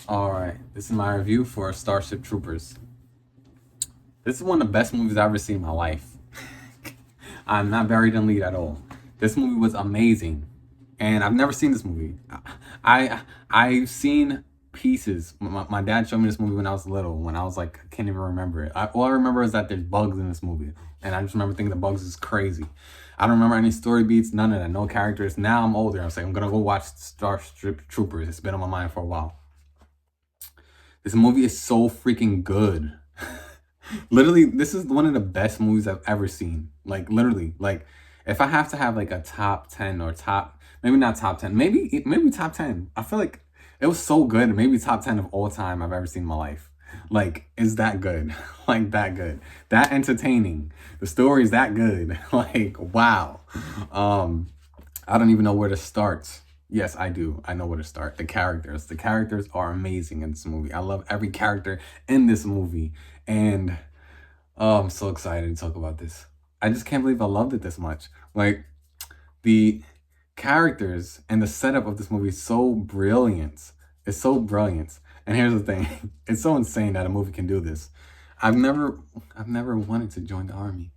All right, this is my review for Starship Troopers. This is one of the best movies I've ever seen in my life. I'm not buried in lead at all. This movie was amazing, and I've never seen this movie. I've seen pieces. My dad showed me this movie when I was little. When I was like, I can't even remember it. All I remember is that there's bugs in this movie, and I just remember thinking the bugs is crazy. I don't remember any story beats, none of that, no characters. Now I'm older. I'm saying I'm gonna go watch Starship Troopers. It's been on my mind for a while. This movie is so freaking good. Literally, this is one of the best movies I've ever seen. Like literally, like if I have to have like a top 10 or top, maybe not top 10, maybe top 10. I feel like it was so good. Maybe top 10 of all time I've ever seen in my life. Like, is that good? Like that good. That entertaining. The story is that good. Like, wow. Um, I don't even know where to start. Yes, I do. I know where to start. The characters. The characters are amazing in this movie. I love every character in this movie. And oh, I'm so excited to talk about this. I just can't believe I loved it this much. Like the characters and the setup of this movie is so brilliant. It's so brilliant. And here's the thing. It's so insane that a movie can do this. I've never I've never wanted to join the army.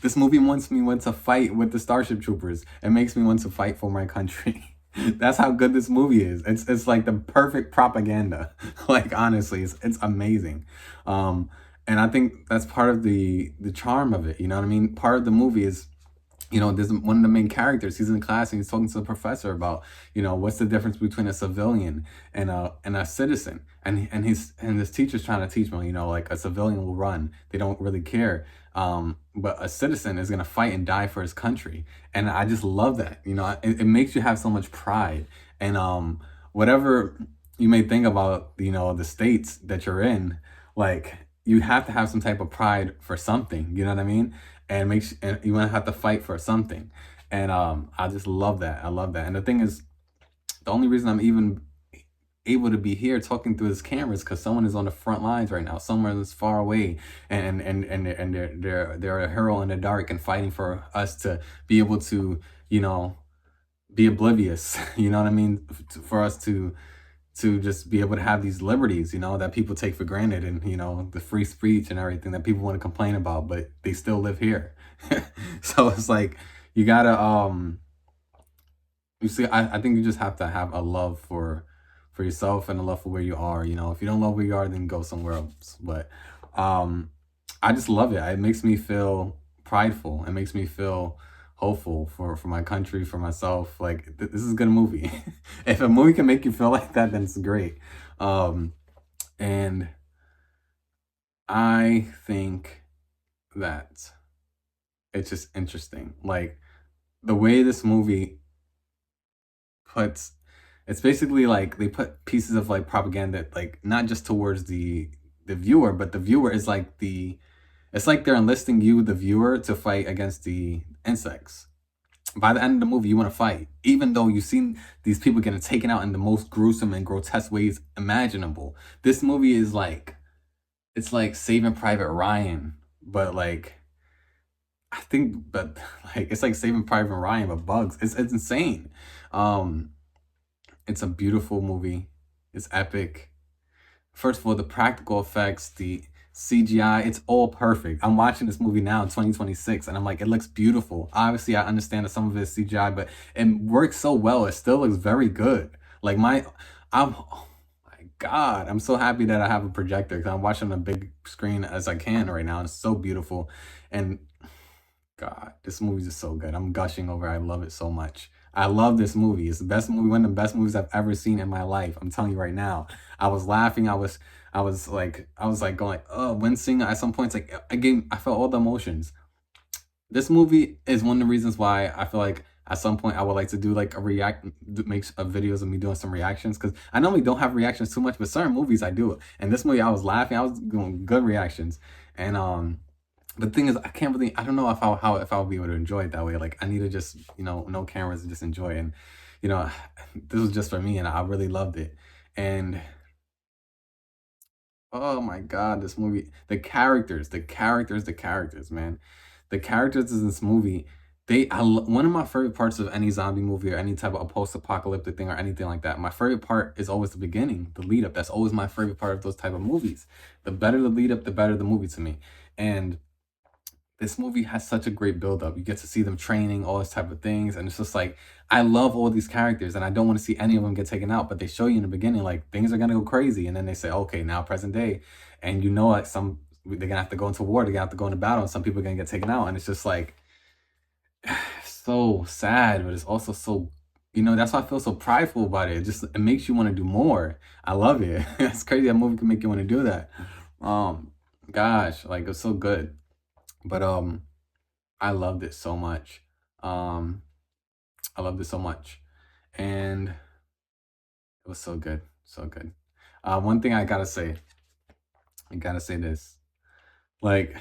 This movie wants me want to fight with the Starship Troopers. It makes me want to fight for my country. That's how good this movie is. It's like the perfect propaganda. Like honestly, it's amazing. And I think that's part of the charm of it. You know what I mean? Part of the movie is, there's one of the main characters. He's in class and he's talking to the professor about, what's the difference between a civilian and a citizen. And this teacher's trying to teach him, like a civilian will run. They don't really care. But a citizen is gonna fight and die for his country. And I just love that. It makes you have so much pride. And whatever you may think about, the states that you're in, like you have to have some type of pride for something. You know what I mean? And you want to have to fight for something. And I just love that. I love that. And the thing is, the only reason I'm even able to be here talking through this camera is because someone is on the front lines right now, somewhere that's far away, and they're a hero in the dark and fighting for us to be able to, you know, be oblivious. You know what I mean? For us to just be able to have these liberties, that people take for granted, and the free speech and everything that people want to complain about, but they still live here. So it's like you gotta you see, I think you just have to have a love for yourself and a love for where you are. If you don't love where you are, then go somewhere else. But um I just love it. It makes me feel prideful. It makes me feel hopeful for my country, for myself. Like this is a good movie. If a movie can make you feel like that, then it's great. Um and I think that it's just interesting. Like the way this movie puts it's basically like they put pieces of like propaganda, like not just towards the viewer, but the viewer is like it's like they're enlisting you, the viewer, to fight against the insects. By the end of the movie, you want to fight, even though you've seen these people getting taken out in the most gruesome and grotesque ways imaginable. This movie is like it's like Saving Private Ryan, but like but like it's like Saving Private Ryan, but bugs. It's insane. Um, it's a beautiful movie. It's epic. First of all, the practical effects, the CGI, it's all perfect. I'm watching this movie now in 2026 and I'm like, it looks beautiful. Obviously, I understand that some of it is CGI, but it works so well. It still looks very good. Like oh my God, I'm so happy that I have a projector because I'm watching on a big screen as I can right now. It's so beautiful. And God, this movie is so good. I'm gushing over. I love it so much. I love this movie. It's the best movie, one of the best movies I've ever seen in my life. I'm telling you right now. I was laughing. I was like going, oh, wincing at some points. Like I felt all the emotions. This movie is one of the reasons why I feel like at some point I would like to do like make videos of me doing some reactions, because I normally don't have reactions too much, but certain movies I do. And this movie I was laughing. I was doing good reactions, and the thing is, I can't really. I don't know if I'll be able to enjoy it that way. Like I need to just no cameras and just enjoy it. And you know, this was just for me, and I really loved it. And oh my God, this movie, the characters, man, the characters in this movie. one of my favorite parts of any zombie movie or any type of a post-apocalyptic thing or anything like that, my favorite part is always the beginning, the lead up. That's always my favorite part of those type of movies. The better the lead up, the better the movie to me. And this movie has such a great build up. You get to see them training, all this type of things, and it's just like I love all these characters, and I don't want to see any of them get taken out. But they show you in the beginning like things are gonna go crazy, and then they say, okay, now present day, and you know like some they're gonna have to go into war, they're gonna have to go into battle, and some people are gonna get taken out, and it's just like so sad, but it's also so that's why I feel so prideful about it. It makes you want to do more. I love it. It's crazy that movie can make you want to do that. Um, gosh, like it's so good. But I loved it so much. Um, I loved it so much, and it was so good, so good. One thing I gotta say this, like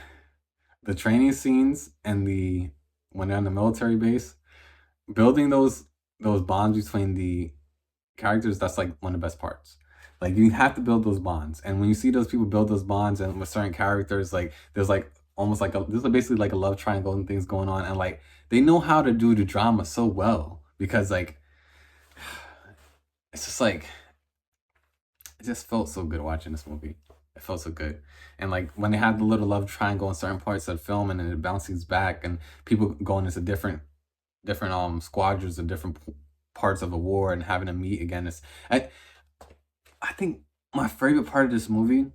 the training scenes and the when they're on the military base, building those bonds between the characters, that's like one of the best parts. Like you have to build those bonds, and when you see those people build those bonds and with certain characters, like there's like almost like this is basically like a love triangle and things going on, and like they know how to do the drama so well because like it's just like it just felt so good watching this movie. It felt so good, and like when they had the little love triangle in certain parts of the film, and then it bounces back, and people going into different squadrons and different parts of a war and having to meet again. I I think my favorite part of this movie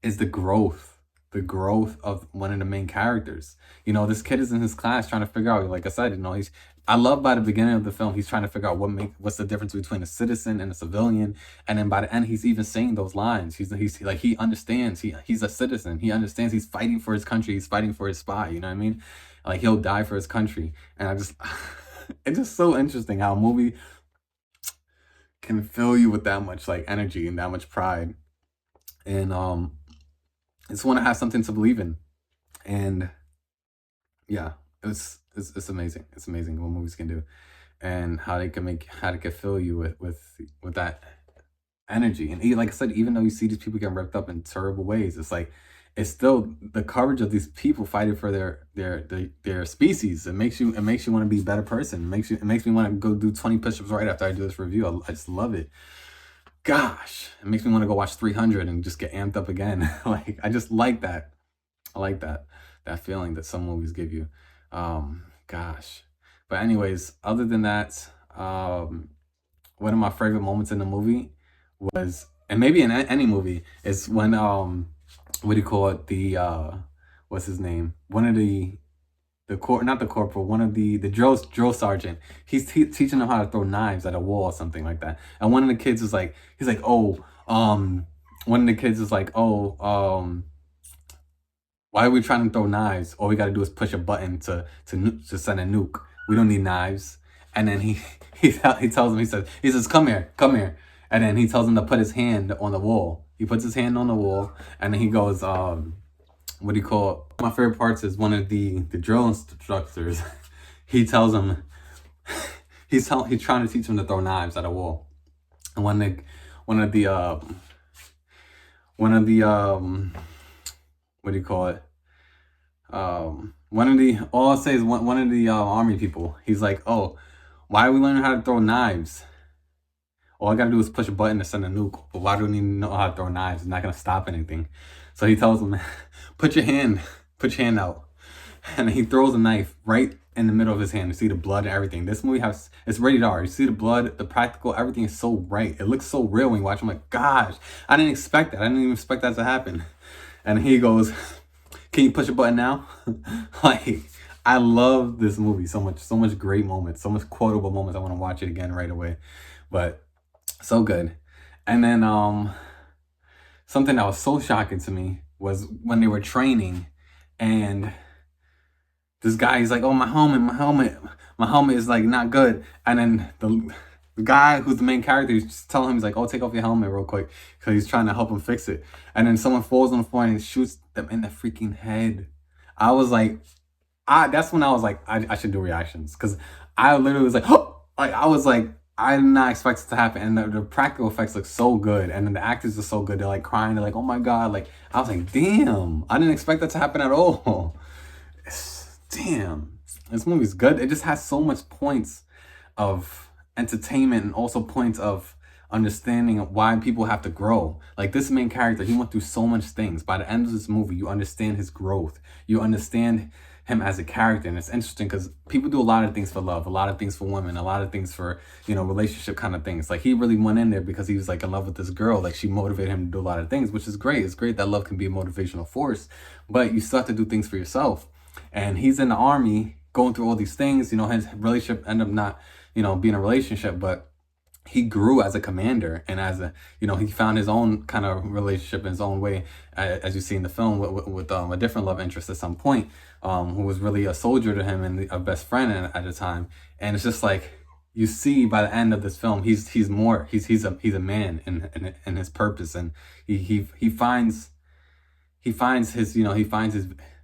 is the growth of one of the main characters. This kid is in his class trying to figure out, like I said, he's I love by the beginning of the film, he's trying to figure out what's the difference between a citizen and a civilian, and then by the end, he's even saying those lines. He's like he understands. He's a citizen. He understands. He's fighting for his country. He's fighting for his spy. You know what I mean? Like he'll die for his country, and I just it's just so interesting how a movie can fill you with that much like energy and that much pride, and I just want to have something to believe in. And yeah, it's amazing. It's amazing what movies can do, and how they can fill you with that energy. And like I said, even though you see these people get ripped up in terrible ways, it's like it's still the courage of these people fighting for their species. It makes you want to be a better person. It makes me want to go do 20 push-ups right after I do this review. I just love it. Gosh, it makes me want to go watch 300 and just get amped up again. Like I just like that. I like that feeling that some movies give you. Gosh. But anyways, other than that, one of my favorite moments in the movie was, and maybe in any movie, is when what do you call it? What's his name? One of not the corporal, one of the drill sergeant. He's teaching them how to throw knives at a wall or something like that. And one of the kids is like, he's like, oh, one of the kids is like, oh, why are we trying to throw knives? All we got to do is push a button to send a nuke. We don't need knives. And then he tells him, he says, come here. And then he tells him to put his hand on the wall. He puts his hand on the wall, and then he goes, what do you call it? My favorite parts is one of the drill instructors. He tells him he's trying to teach him to throw knives at a wall, and one of the what do you call it? One of the all I'll say is one of the army people. He's like, oh, why are we learning how to throw knives? All I gotta do is push a button to send a nuke. But why do we need to know how to throw knives? It's not gonna stop anything. So he tells him, put your hand out. And he throws a knife right in the middle of his hand. You see the blood and everything. This movie it's rated R. You see the blood, the practical, everything is so right. It looks so real when you watch. I'm like, gosh, I didn't expect that. I didn't even expect that to happen. And he goes, can you push a button now? Like, I love this movie so much great moments, so much quotable moments. I want to watch it again right away. But so good. And then something that was so shocking to me was when they were training, and this guy, he's like, oh, my helmet is like not good. And then the guy who's the main character, he's just telling him, he's like, oh, take off your helmet real quick, because he's trying to help him fix it. And then someone falls on the floor and shoots them in the freaking head. I was like, that's when I was like, I should do reactions, because I literally was like, oh, like I was like, I did not expect it to happen. And the practical effects look so good, and then the actors are so good. They're like crying. They're like, oh my god. Like I was like, damn, I didn't expect that to happen at all. Damn, This movie's good. It just has so much points of entertainment and also points of understanding of why people have to grow. Like this main character, he went through so much things. By the end of this movie, you understand his growth. You understand him as a character, and it's interesting because people do a lot of things for love, a lot of things for women, a lot of things for relationship kind of things. Like he really went in there because he was like in love with this girl. Like she motivated him to do a lot of things, which is great. It's great that love can be a motivational force, but you still have to do things for yourself. And he's in the army going through all these things. His relationship ended up not being a relationship, but he grew as a commander, and as a he found his own kind of relationship in his own way, as you see in the film with a different love interest at some point, who was really a soldier to him and a best friend at the time. And it's just like you see by the end of this film, he's more he's a man in his purpose, and he finds his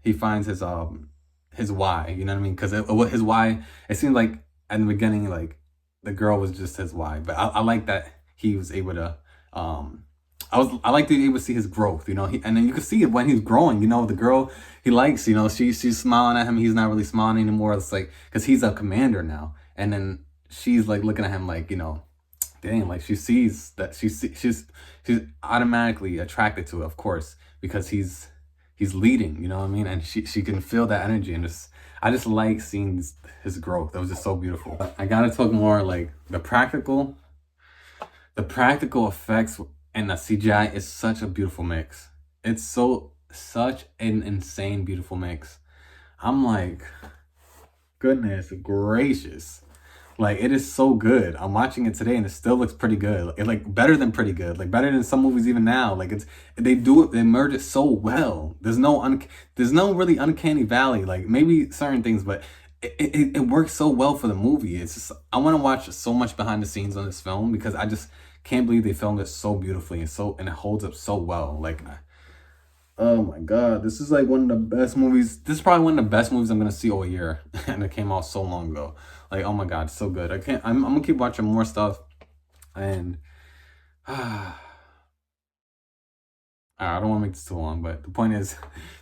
he finds his why. You know what I mean? Because his why, it seemed like in the beginning, like the girl was just his why. But I like that he was able to. I like to be able to see his growth. And then you can see it when he's growing. The girl he likes. She's smiling at him. He's not really smiling anymore. It's like because he's a commander now, and then she's like looking at him like dang, like she sees that she's automatically attracted to it, of course, because he's leading, you know what I mean? And she can feel that energy, and I just like seeing his growth. That was just so beautiful. I gotta talk more like the practical effects and the CGI is such a beautiful mix. It's such an insane beautiful mix. I'm like, goodness gracious. Like it is so good. I'm watching it today and it still looks pretty good. It like better than pretty good. Like better than some movies even now. Like they merge it so well. There's no really uncanny valley. Like maybe certain things, but it works so well for the movie. It's just I want to watch so much behind the scenes on this film because I just can't believe they filmed it so beautifully and it holds up so well. Like oh my god, this is like one of the best movies. This is probably one of the best movies I'm gonna see all year, and it came out so long ago. Like, oh my god, it's so good. I'm gonna keep watching more stuff, and I don't want to make this too long, but the point is,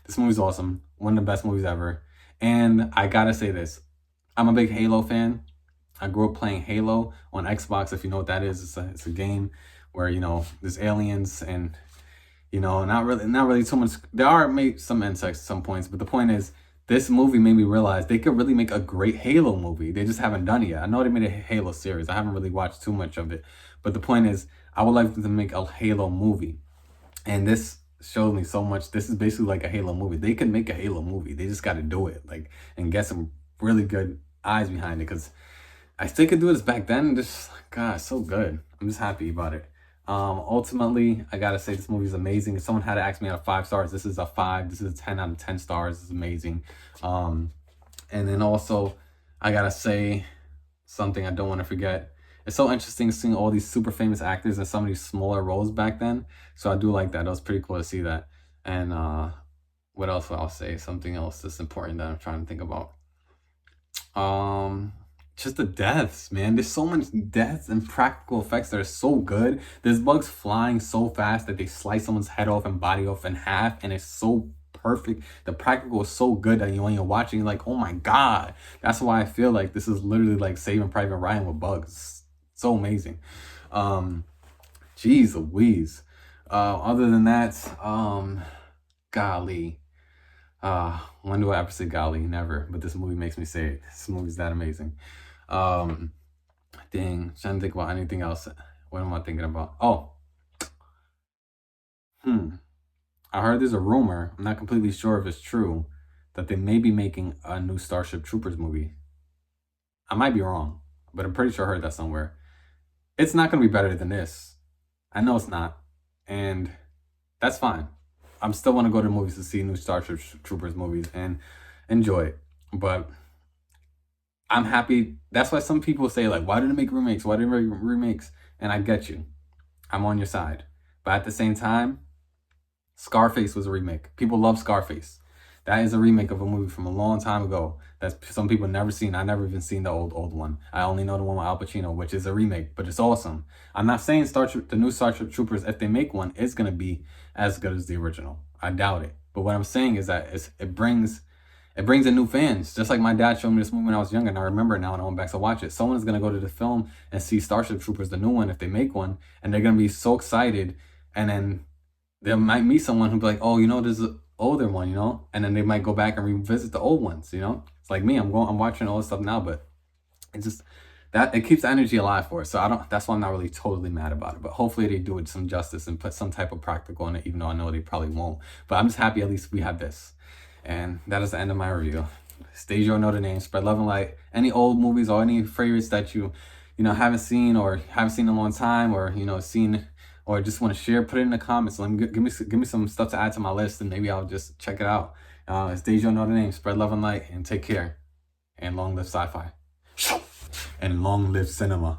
this movie's awesome. One of the best movies ever, and I gotta say this: I'm a big Halo fan. I grew up playing Halo on Xbox. If you know what that is, it's a game where there's aliens and not really too much. There are maybe some insects at some points, but the point is, this movie made me realize they could really make a great Halo movie. They just haven't done it yet. I know they made a Halo series. I haven't really watched too much of it, but the point is, I would like them to make a Halo movie, and this showed me so much. This is basically like a Halo movie. They can make a Halo movie. They just got to do it, like, and get some really good eyes behind it, because I still could do this back then. Just God, so good. I'm just happy about it. Ultimately, I gotta say this movie is amazing. If someone had to ask me out of 5 stars, this is a 5. This is a 10 out of 10 stars. It's amazing. And then also, I gotta say something I don't want to forget. It's so interesting seeing all these super famous actors in some of these smaller roles back then. So I do like that. That was pretty cool to see that. And what else will I say? Something else that's important that I'm trying to think about. Just the deaths, man. There's so much deaths and practical effects that are so good. There's bugs flying so fast that they slice someone's head off and body off in half, and it's so perfect. The practical is so good that when you're watching, you're like, oh my god. That's why I feel like this is literally like Saving Private Ryan with bugs. So amazing. Jeez Louise. Other than that, golly. When do I ever say golly? Never. But this movie makes me say it. This movie's that amazing. Dang, trying to think about anything else. What am I thinking about? Oh, I heard there's a rumor, I'm not completely sure if it's true, that they may be making a new Starship Troopers movie. I might be wrong, but I'm pretty sure I heard that somewhere. It's not going to be better than this. I know it's not. And that's fine. I'm still want to go to movies to see new Starship Troopers movies and enjoy it. But I'm happy. That's why some people say, like, why did they make remakes? Why did they make remakes? And I get you. I'm on your side. But at the same time, Scarface was a remake. People love Scarface. That is a remake of a movie from a long time ago that some people never seen. I never even seen the old one. I only know the one with Al Pacino, which is a remake, but it's awesome. I'm not saying the new Starship Troopers, if they make one, is going to be as good as the original. I doubt it. But what I'm saying is that it brings It brings in new fans. Just like my dad showed me this movie when I was younger, and I remember it now and I went back to watch it. Someone is going to go to the film and see Starship Troopers, the new one, if they make one, and they're going to be so excited. And then they might meet someone who'll be like, oh, there's an older one, and then they might go back and revisit the old ones, It's like me, I'm watching all this stuff now, but it just, that it keeps the energy alive for us. So that's why I'm not really totally mad about it. But hopefully they do it some justice and put some type of practical in it, even though I know they probably won't. But I'm just happy at least we have this. And that is the end of my review. Stay your Notre Dame, spread love and light. Any old movies or any favorites that you haven't seen or haven't seen in a long time, or seen or just want to share, put it in the comments. Let me give me some stuff to add to my list, and maybe I'll just check it out. It's Dejo Notre Dame. Spread love and light, and take care. And long live sci-fi. And long live cinema.